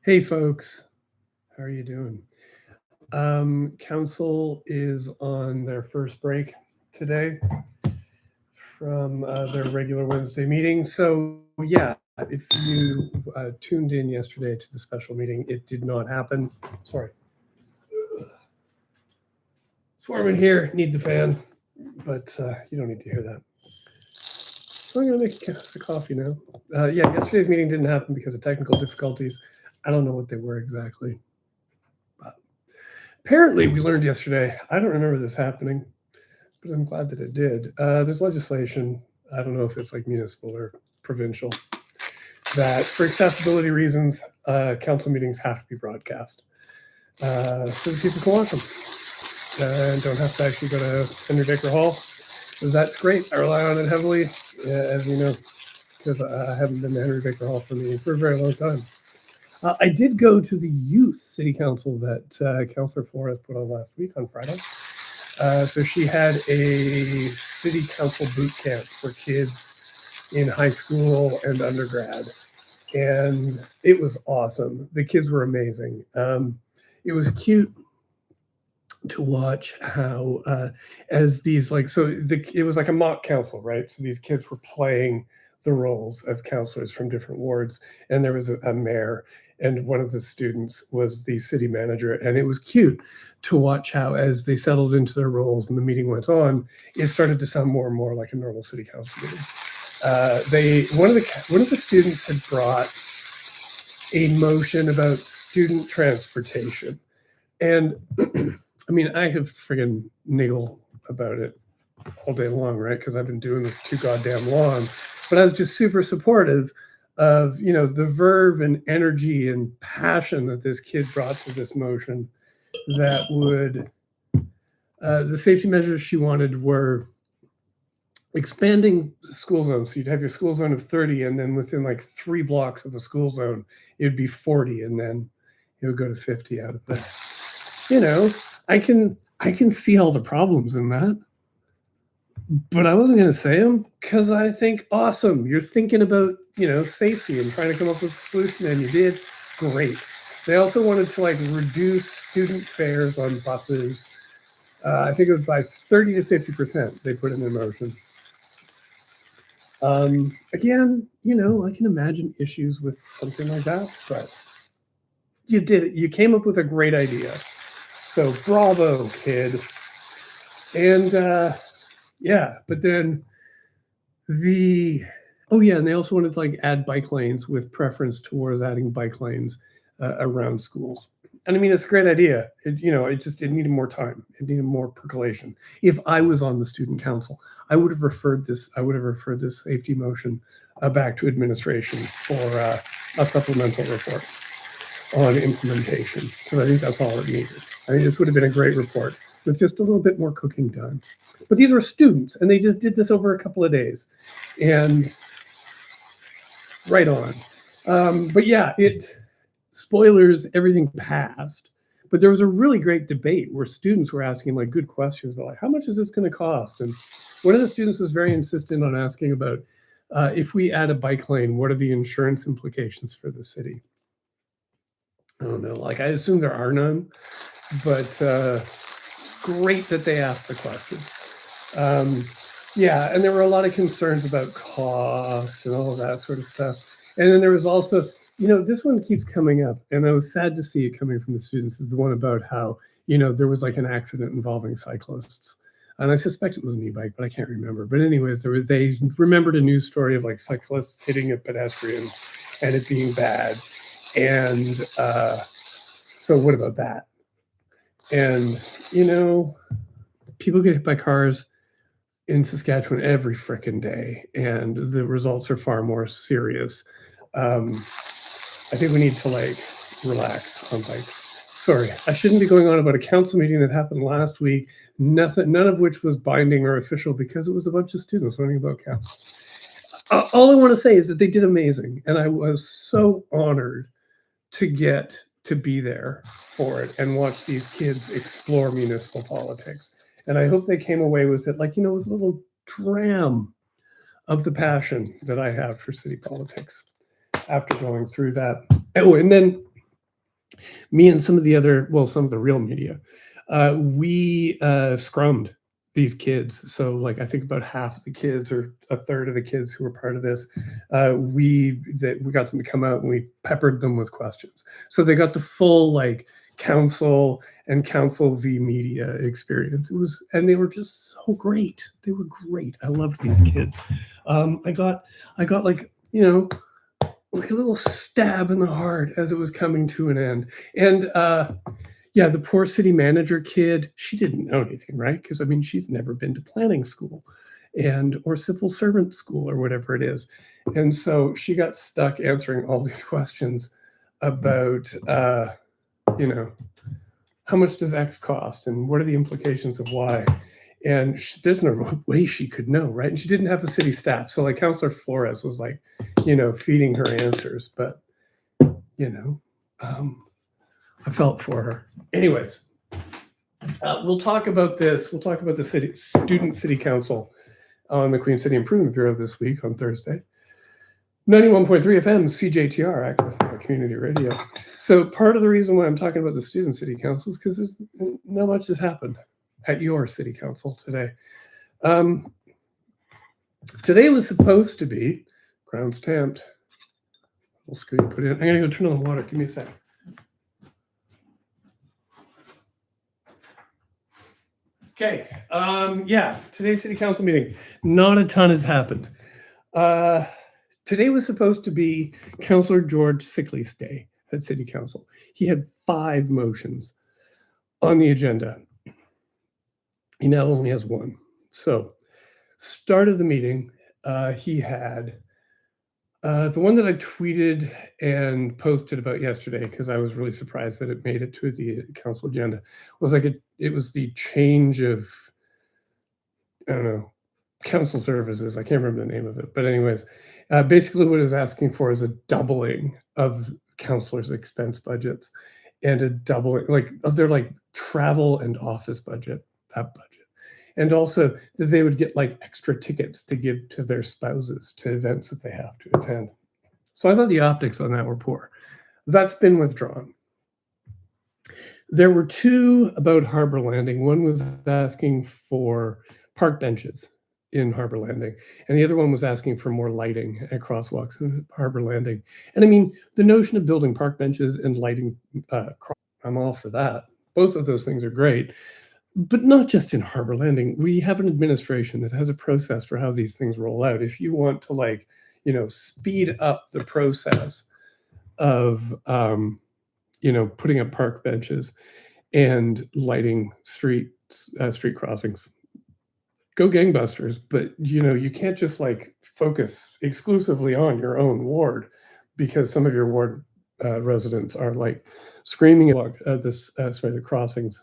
Hey, folks. How are you doing? Council is on their first break today from their regular Wednesday meeting. So, yeah, if you tuned in yesterday to the special meeting, it did not happen. Sorry. It's warm in here. Need the fan, but you don't need to hear that. So I'm going to make a coffee now. Yeah, yesterday's meeting didn't happen because of technical difficulties. I don't know what they were exactly. But apparently, we learned yesterday. I don't remember this happening, but I'm glad that it did. There's legislation. I don't know if it's like municipal or provincial, that for accessibility reasons, council meetings have to be broadcast so that people can watch them and don't have to actually go to Henry Baker Hall. That's great. I rely on it heavily, as you know, because I haven't been to Henry Baker Hall for a very long time. I did go to the youth city council that Councillor Flores put on last week on Friday. So she had a city council boot camp for kids in high school and undergrad. And it was awesome. The kids were amazing. It was cute to watch how, as these it was like a mock council, right? So these kids were playing the roles of counselors from different wards, and there was a mayor, and one of the students was the city manager, and it was cute to watch how, as they settled into their roles and the meeting went on, it started to sound more and more like a normal city council meeting. One of the students had brought a motion about student transportation, and I mean, I have friggin' niggle about it all day long, right? Because I've been doing this too goddamn long. But I was just super supportive of, the verve and energy and passion that this kid brought to this motion. That would, the safety measures she wanted were expanding the school zone. So you'd have your school zone of 30, and then within like 3 blocks of the school zone, it would be 40, and then it would go to 50 out of that. I can see all the problems in that, but I wasn't going to say them because I think awesome. You're thinking about, safety and trying to come up with a solution, and you did great. They also wanted to reduce student fares on buses. I think it was by 30 to 50%. They put in their motion. Again, I can imagine issues with something like that, but you did it. You came up with a great idea. So bravo, kid. And yeah, but then and they also wanted to add bike lanes with preference towards adding bike lanes around schools. And I mean, it's a great idea. It needed more time. It needed more percolation. If I was on the student council, I would have referred this safety motion back to administration for a supplemental report on implementation, because I think that's all it needed. I mean, this would have been a great report with just a little bit more cooking time. But these were students, and they just did this over a couple of days. And right on. But yeah, spoilers, everything passed. But there was a really great debate where students were asking good questions about how much is this going to cost? And one of the students was very insistent on asking about if we add a bike lane, what are the insurance implications for the city? I don't know. I assume there are none, but great that they asked the question. Yeah, and there were a lot of concerns about cost and all of that sort of stuff. And then there was also, this one keeps coming up, and I was sad to see it coming from the students, is the one about how, there was an accident involving cyclists. And I suspect it was an e-bike, but I can't remember. But anyways, they remembered a news story of cyclists hitting a pedestrian and it being bad. And so what about that? And, people get hit by cars in Saskatchewan every frickin' day, and the results are far more serious. I think we need to relax on bikes. Sorry, I shouldn't be going on about a council meeting that happened last week, none of which was binding or official because it was a bunch of students learning about council. All I want to say is that they did amazing, and I was so honored to get to be there for it and watch these kids explore municipal politics. And I hope they came away with it, with a little dram of the passion that I have for city politics after going through that. Oh, and then me and some of the other, well, some of the real media, we scrummed these kids. So, like, I think about half of the kids or a third of the kids who were part of this, we got them to come out and we peppered them with questions. So they got the full like council and council v media experience. It was, and they were just so great. They were great. I loved these kids. I got like, like a little stab in the heart as it was coming to an end. And yeah, the poor city manager kid, she didn't know anything, right? Because I mean, she's never been to planning school or civil servant school or whatever it is. And so she got stuck answering all these questions about, how much does X cost and what are the implications of Y? And there's no way she could know, right? And she didn't have a city staff. So like Councillor Flores was like, feeding her answers, but I felt for her. Anyways, we'll talk about this. We'll talk about the student city council on the Queen City Improvement Bureau this week on Thursday. 91.3 FM, CJTR, Access Community Radio. So part of the reason why I'm talking about the student city council is because there's not much has happened at your city council today. Today was supposed to be ground stamped. Little screen put in. I'm gonna go turn on the water. Give me a sec. Okay. Yeah. Today's city council meeting. Not a ton has happened. Today was supposed to be Councillor George Sickley's day at City Council. He had 5 motions on the agenda. He now only has 1. So, start of the meeting, he had the one that I tweeted and posted about yesterday because I was really surprised that it made it to the council agenda. Was like it was the change of, I don't know, council services. I can't remember the name of it, but anyways, basically what it was asking for is a doubling of councilors' expense budgets and a doubling of their travel and office budget, that budget. And also that they would get extra tickets to give to their spouses to events that they have to attend. So I thought the optics on that were poor. That's been withdrawn. There were 2 about Harbor Landing. One was asking for park benches in Harbor Landing, and the other one was asking for more lighting at crosswalks in Harbor Landing. And I mean, the notion of building park benches and lighting, I'm all for that. Both of those things are great. But not just in Harbor Landing. We have an administration that has a process for how these things roll out. If you want to speed up the process of, putting up park benches and lighting street crossings, go gangbusters. But, you can't just focus exclusively on your own ward because some of your ward residents are screaming about the crossings.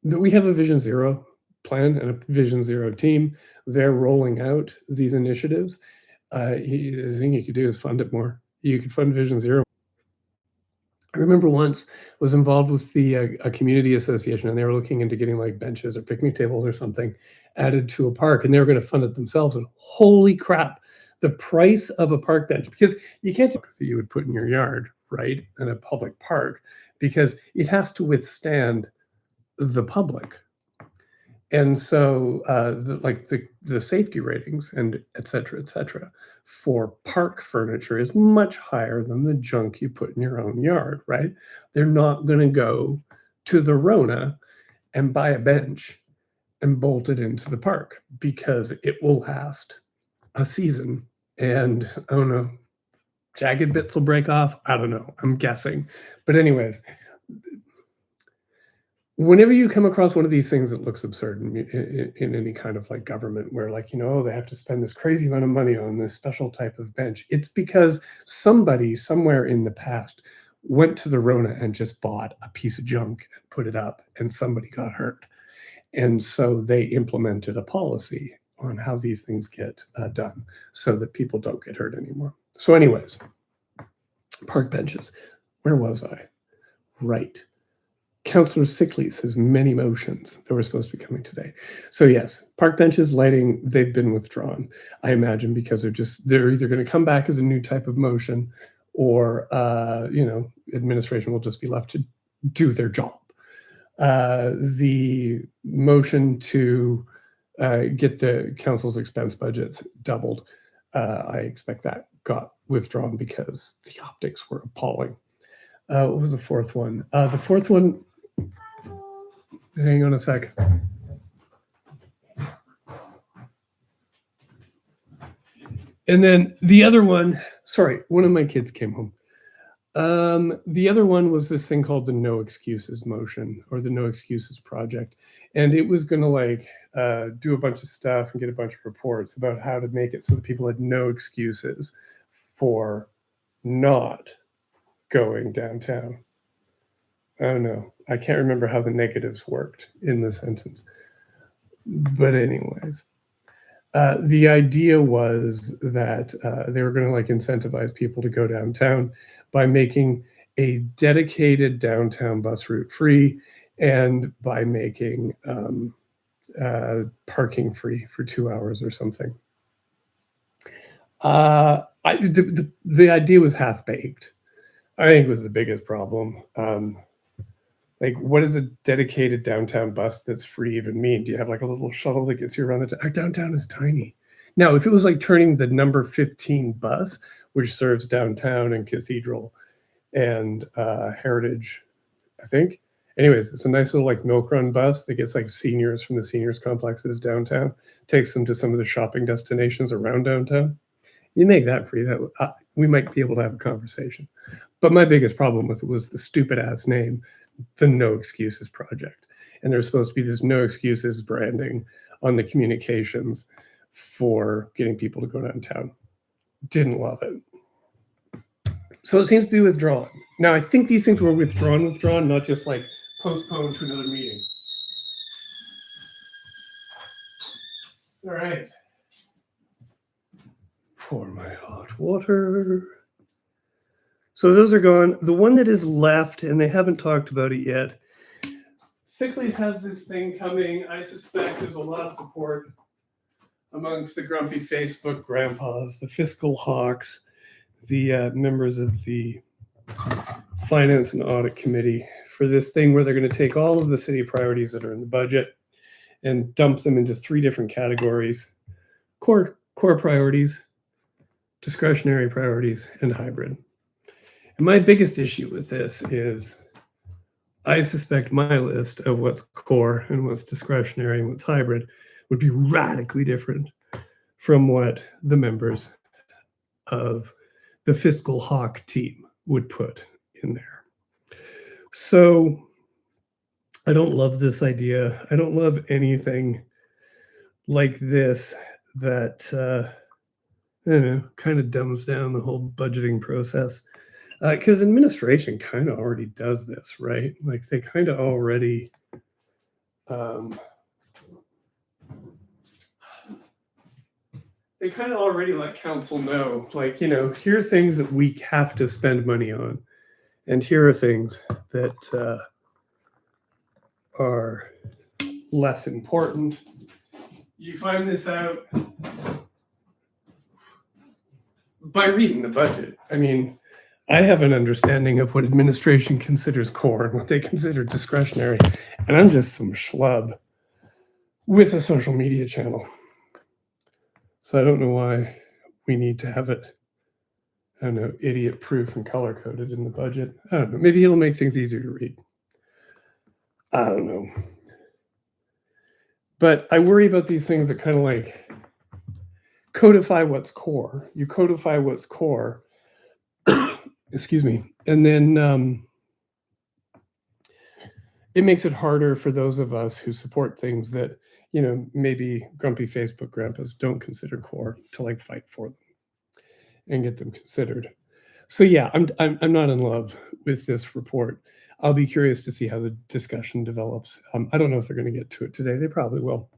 We have a Vision Zero plan and a Vision Zero team. They're rolling out these initiatives. The thing you could do is fund it more. You could fund Vision Zero. I remember once was involved with a community association, and they were looking into getting benches or picnic tables or something added to a park, and they were going to fund it themselves. And holy crap, the price of a park bench, because you can't just that you would put in your yard, right, in a public park, because it has to withstand the public. And so the safety ratings and et cetera, for park furniture is much higher than the junk you put in your own yard, right? They're not going to go to the Rona and buy a bench and bolt it into the park because it will last a season. And I don't know, jagged bits will break off. I don't know. I'm guessing. But anyways, whenever you come across one of these things that looks absurd in any kind of government where they have to spend this crazy amount of money on this special type of bench, it's because somebody somewhere in the past went to the Rona and just bought a piece of junk and put it up and somebody got hurt. And so they implemented a policy on how these things get done so that people don't get hurt anymore. So anyways, park benches. Where was I? Right. Councillor Sickley's has many motions that were supposed to be coming today. So yes, park benches, lighting, they've been withdrawn, I imagine, because they're either going to come back as a new type of motion or administration will just be left to do their job. The motion to get the council's expense budgets doubled, I expect that got withdrawn because the optics were appalling. What was the fourth one? The fourth one, hang on a sec. And then the other one, sorry, one of my kids came home. The other one was this thing called the No Excuses motion, or the No Excuses project. And it was going to do a bunch of stuff and get a bunch of reports about how to make it so that people had no excuses for not going downtown. I don't know. I can't remember how the negatives worked in the sentence. But anyways, the idea was that they were going to incentivize people to go downtown by making a dedicated downtown bus route free and by making parking free for 2 hours or something. The idea was half-baked. I think it was the biggest problem. What does a dedicated downtown bus that's free even mean? Do you have a little shuttle that gets you around our downtown is tiny. Now, if it was turning the number 15 bus, which serves downtown and Cathedral and Heritage, I think. Anyways, it's a nice little milk run bus that gets seniors from the seniors complexes downtown, takes them to some of the shopping destinations around downtown. You make that free, that we might be able to have a conversation. But my biggest problem with it was the stupid ass name, the No Excuses Project. And there's supposed to be this No Excuses branding on the communications for getting people to go downtown. Didn't love it. So it seems to be withdrawn. Now, I think these things were withdrawn, not just postponed to another meeting. All right. Pour my hot water. So those are gone. The one that is left, and they haven't talked about it yet, Sickleys has this thing coming. I suspect there's a lot of support amongst the grumpy Facebook grandpas, the fiscal hawks, the members of the Finance and Audit Committee for this thing where they're going to take all of the city priorities that are in the budget and dump them into 3 different categories: core priorities, discretionary priorities, and hybrid. And my biggest issue with this is I suspect my list of what's core and what's discretionary and what's hybrid would be radically different from what the members of the fiscal hawk team would put in there. So I don't love this idea. I don't love anything like this that kind of dumbs down the whole budgeting process. Because administration kind of already does this, right? They kind of already let council know, here are things that we have to spend money on, and here are things that are less important. You find this out by reading the budget. I mean, I have an understanding of what administration considers core and what they consider discretionary, and I'm just some schlub with a social media channel. So I don't know why we need to have it, I don't know, idiot-proof and color-coded in the budget. I don't know. Maybe it'll make things easier to read. I don't know. But I worry about these things that kind of codify what's core. You codify what's core, excuse me, and then it makes it harder for those of us who support things that, maybe grumpy Facebook grandpas don't consider core to fight for them and get them considered. So yeah, I'm not in love with this report. I'll be curious to see how the discussion develops. I don't know if they're going to get to it today. They probably will.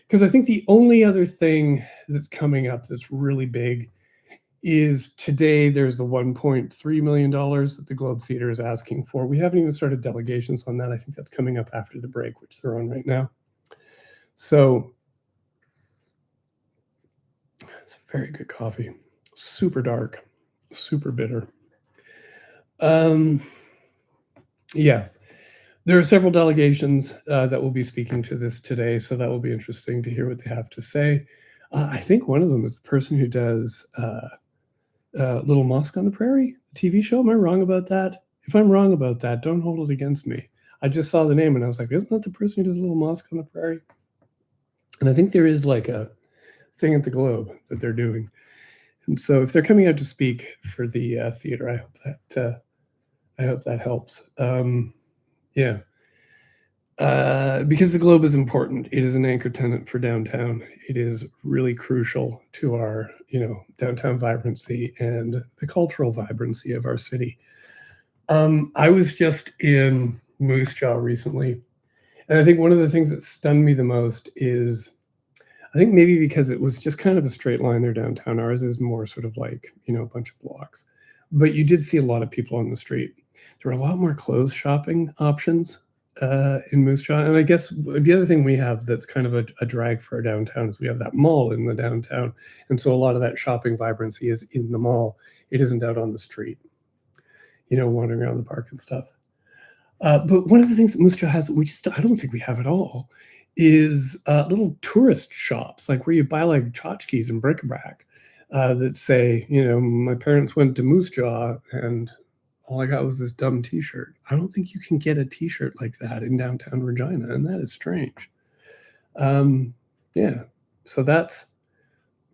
Because I think the only other thing that's coming up that's really big is today there's the $1.3 million that the Globe Theater is asking for. We haven't even started delegations on that. I think that's coming up after the break, which they're on right now. So it's a very good coffee. Super dark, super bitter. Yeah, there are several delegations that will be speaking to this today, so that will be interesting to hear what they have to say. I think one of them is the person who does Little Mosque on the Prairie TV show. Am I wrong about that? If I'm wrong about that, don't hold it against me. I just saw the name and I was like, isn't that the person who does Little Mosque on the Prairie? And I think there is like a thing at the Globe that they're doing. And so if they're coming out to speak for the theater, I hope that helps. Yeah. Because the Globe is important. It is an anchor tenant for downtown. It is really crucial to our, downtown vibrancy and the cultural vibrancy of our city. I was just in Moose Jaw recently, and I think one of the things that stunned me the most is, I think maybe because it was just kind of a straight line there downtown. Ours is more sort of like, a bunch of blocks. But you did see a lot of people on the street. There were a lot more clothes shopping options in Moose Jaw. And I guess the other thing we have that's kind of a drag for our downtown is we have that mall in the downtown. And so a lot of that shopping vibrancy is in the mall. It isn't out on the street, wandering around the park and stuff. But one of the things that Moose Jaw has that I don't think we have at all is little tourist shops, like where you buy like tchotchkes and bric-a-brac that say, my parents went to Moose Jaw and all I got was this dumb T-shirt. I don't think you can get a T-shirt like that in downtown Regina, and that is strange. Yeah, so that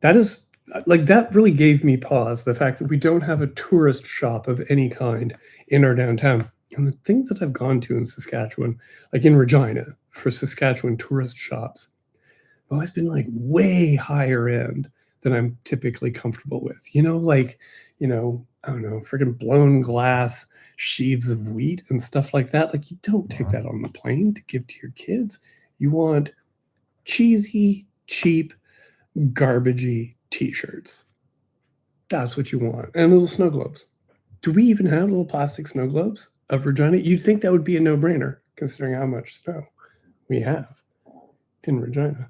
is like, that really gave me pause. The fact that we don't have a tourist shop of any kind in our downtown. And the things that I've gone to in Saskatchewan, like in Regina, for Saskatchewan tourist shops, have always been like way higher end than I'm typically comfortable with. I don't know, freaking blown glass sheaves of wheat and stuff like that. Like, you don't take that on the plane to give to your kids. You want cheesy, cheap, garbagey T-shirts. That's what you want. And little snow globes. Do we even have little plastic snow globes of Regina? You'd think that would be a no-brainer, considering how much snow we have in Regina.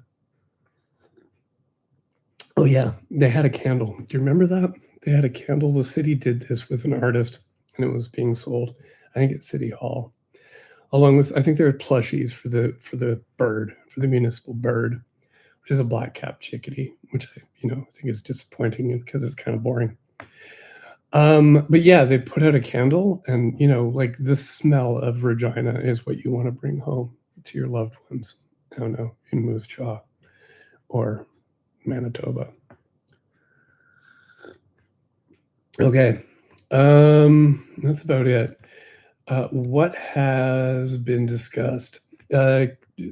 Oh yeah, they had a candle. Do you remember that? They had a candle. The city did this with an artist, and it was being sold, I think, at City Hall, along with, I think there are plushies for the bird, for the municipal bird, which is a black-capped chickadee, which I think is disappointing because it's kind of boring. But yeah, they put out a candle, and like, the smell of Regina is what you want to bring home to your loved ones. I don't know, in Moose Jaw or Manitoba. Okay, that's about it. What has been discussed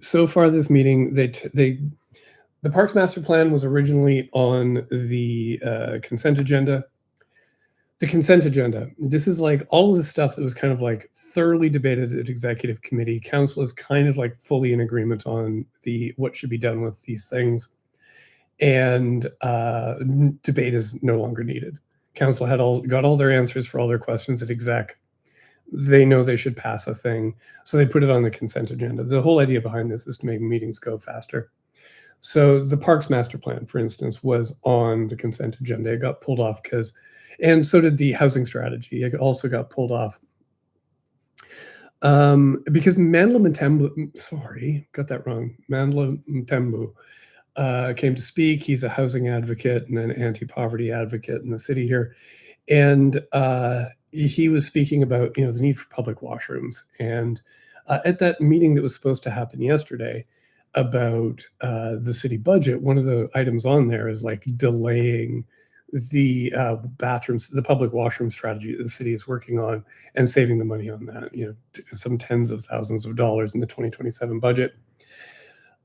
so far this meeting? The Parks Master Plan was originally on the consent agenda. The consent agenda. This is like all of the stuff that was kind of like thoroughly debated at executive committee. Council is kind of like fully in agreement on what should be done with these things, and debate is no longer needed. Council got all their answers for all their questions at exec. They know they should pass a thing, so they put it on the consent agenda. The whole idea behind this is to make meetings go faster. So the Parks Master Plan, for instance, was on the consent agenda. It got pulled off and so did the housing strategy. It also got pulled off because Mandla Mtembu, sorry, got that wrong. Mandla Mtembu came to speak. He's a housing advocate and an anti-poverty advocate in the city here. And he was speaking about, the need for public washrooms. And at that meeting that was supposed to happen yesterday about the city budget, one of the items on there is like delaying the bathrooms, the public washroom strategy that the city is working on, and saving the money on that, some tens of thousands of dollars in the 2027 budget.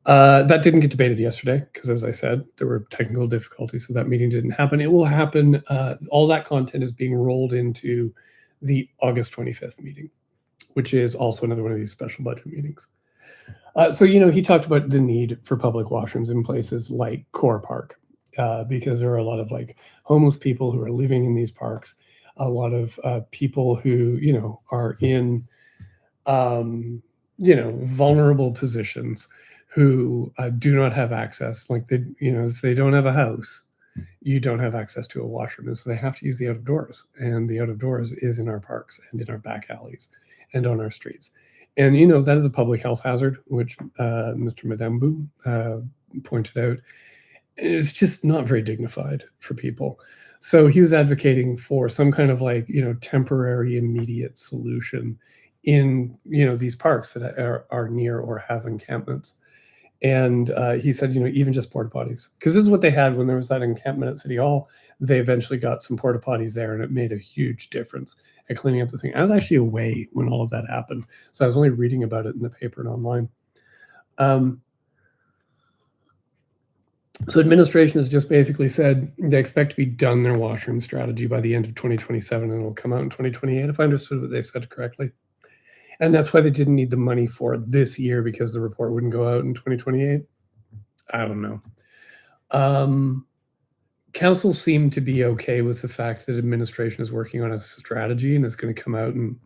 That didn't get debated yesterday because, as I said, there were technical difficulties, so that meeting didn't happen. It will happen. All that content is being rolled into the August 25th meeting, which is also another one of these special budget meetings. So, he talked about the need for public washrooms in places like Core Park, because there are a lot of like homeless people who are living in these parks, a lot of people who, are in, vulnerable positions, who do not have access. Like if they don't have a house, you don't have access to a washroom. And so they have to use the out of doors. And the out of doors is in our parks and in our back alleys and on our streets. And, that is a public health hazard, which Mr. Madembu pointed out. It's just not very dignified for people. So he was advocating for some kind of temporary, immediate solution in, these parks that are near or have encampments. And he said, even just porta potties, because this is what they had when there was that encampment at City Hall. They eventually got some porta potties there, and it made a huge difference at cleaning up the thing. I was actually away when all of that happened, so I was only reading about it in the paper and online. So administration has just basically said they expect to be done their washroom strategy by the end of 2027, and it'll come out in 2028, if I understood what they said correctly. And that's why they didn't need the money for it this year, because the report wouldn't go out in 2028. I don't know. Council seemed to be okay with the fact that administration is working on a strategy and it's going to come out in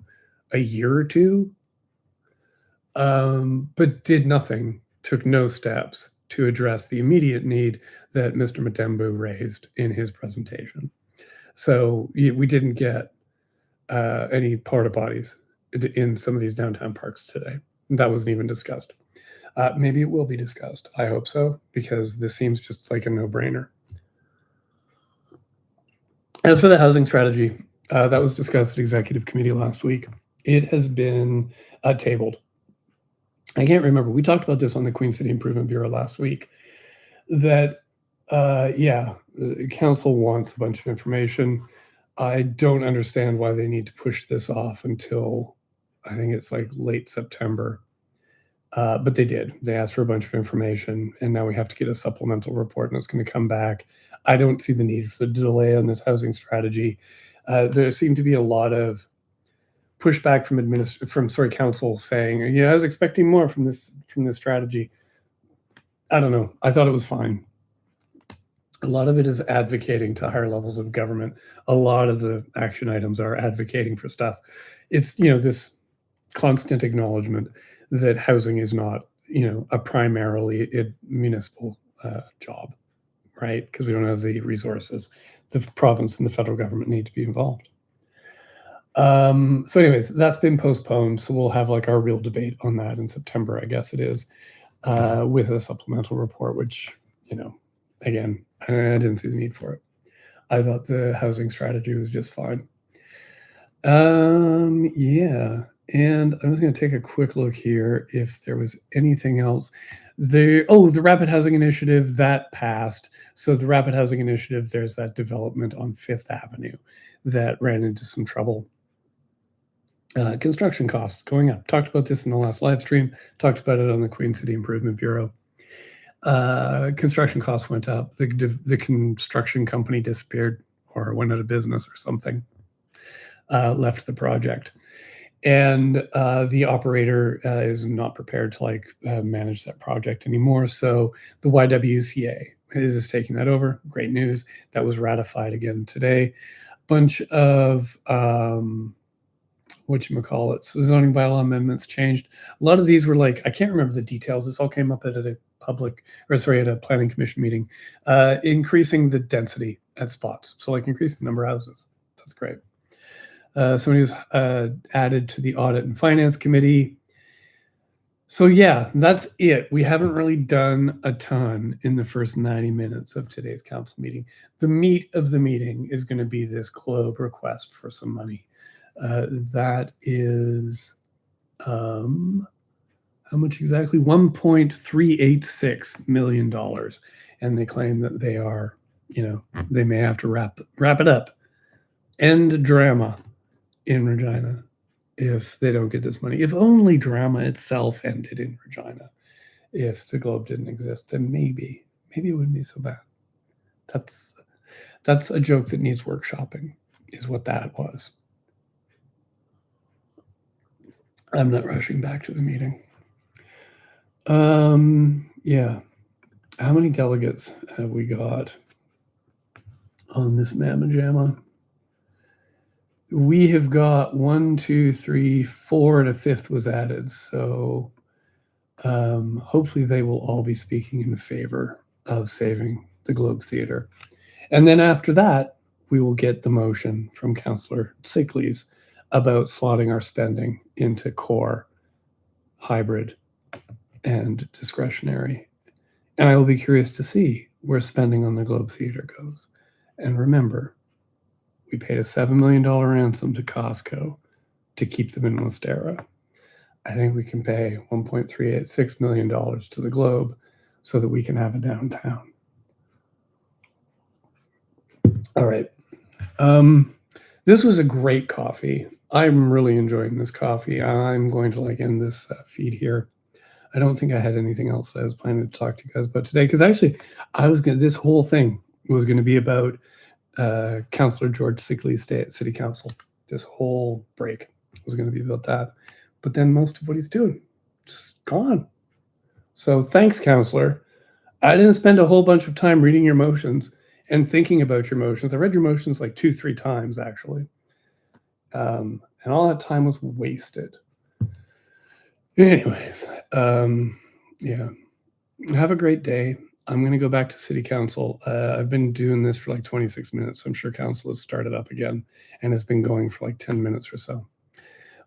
a year or two, but did nothing, took no steps to address the immediate need that Mr. Madembu raised in his presentation. So we didn't get any porta potties in some of these downtown parks today. That wasn't even discussed. Maybe it will be discussed. I hope so, because this seems just like a no-brainer. As for the housing strategy, that was discussed at executive committee last week. It has been tabled. I can't remember. We talked about this on the Queen City Improvement Bureau last week, that, the council wants a bunch of information. I don't understand why they need to push this off until, I think it's like late September. But they did. They asked for a bunch of information, and now we have to get a supplemental report, and it's going to come back. I don't see the need for the delay on this housing strategy. There seemed to be a lot of pushback from council saying, I was expecting more from this strategy. I don't know. I thought it was fine. A lot of it is advocating to higher levels of government. A lot of the action items are advocating for stuff. It's, this constant acknowledgement that housing is not, a primarily municipal job, right? Because we don't have the resources. The province and the federal government need to be involved. So anyways, that's been postponed. So we'll have our real debate on that in September, I guess it is, with a supplemental report, which, again, I didn't see the need for it. I thought the housing strategy was just fine. Yeah. And I'm just going to take a quick look here if there was anything else. The Rapid Housing Initiative, that passed. So the Rapid Housing Initiative, there's that development on Fifth Avenue that ran into some trouble. Construction costs going up. Talked about this in the last live stream. Talked about it on the Queen City Improvement Bureau. Construction costs went up. The construction company disappeared or went out of business or something. Left the project. And the operator is not prepared to manage that project anymore. So the YWCA is taking that over. Great news. That was ratified again today. Bunch of zoning bylaw amendments changed. A lot of these were I can't remember the details. This all came up at a planning commission meeting. Increasing the density at spots. So increasing the number of houses. That's great. Somebody was added to the Audit and Finance Committee. So yeah, that's it. We haven't really done a ton in the first 90 minutes of today's council meeting. The meat of the meeting is going to be this Globe request for some money. That is, how much exactly? $1.386 million. And they claim that they are, they may have to wrap it up. End drama in Regina if they don't get this money. If only drama itself ended in Regina. If the Globe didn't exist, then maybe it wouldn't be so bad. That's a joke that needs workshopping, is what that was. I'm not rushing back to the meeting. Yeah. How many delegates have we got on this Mamma Jamma? We have got 1, 2, 3, 4, and a fifth was added. So hopefully they will all be speaking in favor of saving the Globe Theatre. And then after that, we will get the motion from Councillor Sigley's about slotting our spending into core, hybrid, and discretionary. And I will be curious to see where spending on the Globe Theatre goes. And remember, we paid a $7 million ransom to Costco to keep them in Monstera. I think we can pay $1.386 million to the Globe so that we can have a downtown. All right. This was a great coffee. I'm really enjoying this coffee. I'm going to end this feed here. I don't think I had anything else that I was planning to talk to you guys about today, because actually this whole thing was going to be about Councillor George Sigley's stay at City Council. This whole break was going to be about that. But then most of what he's doing is gone. So thanks, Councillor. I didn't spend a whole bunch of time reading your motions and thinking about your motions. I read your motions like 2-3 times, actually. And all that time was wasted. Anyways, yeah. Have a great day. I'm going to go back to City Council. I've been doing this for like 26 minutes. So I'm sure Council has started up again and has been going for like 10 minutes or so.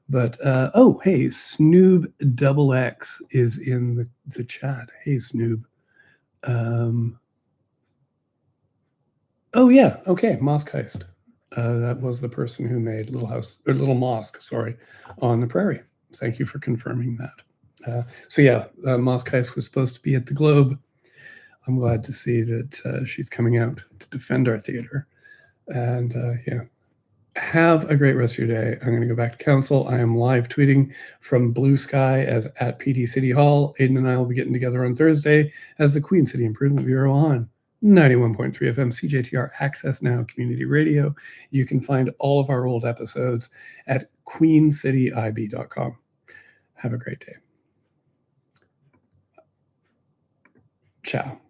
But, oh, hey, Snoob XX is in the chat. Hey, Snoob. Oh, yeah. Okay. Mosque Heist. That was the person who made Little Mosque, sorry, on the Prairie. Thank you for confirming that. So yeah, Mosque Heist was supposed to be at the Globe. I'm glad to see that she's coming out to defend our theater. And yeah, have a great rest of your day. I'm going to go back to council. I am live tweeting from Blue Sky as at PD City Hall. Aiden and I will be getting together on Thursday as the Queen City Improvement Bureau on 91.3 FM CJTR Access Now Community Radio. You can find all of our old episodes at queencityib.com. Have a great day. Ciao.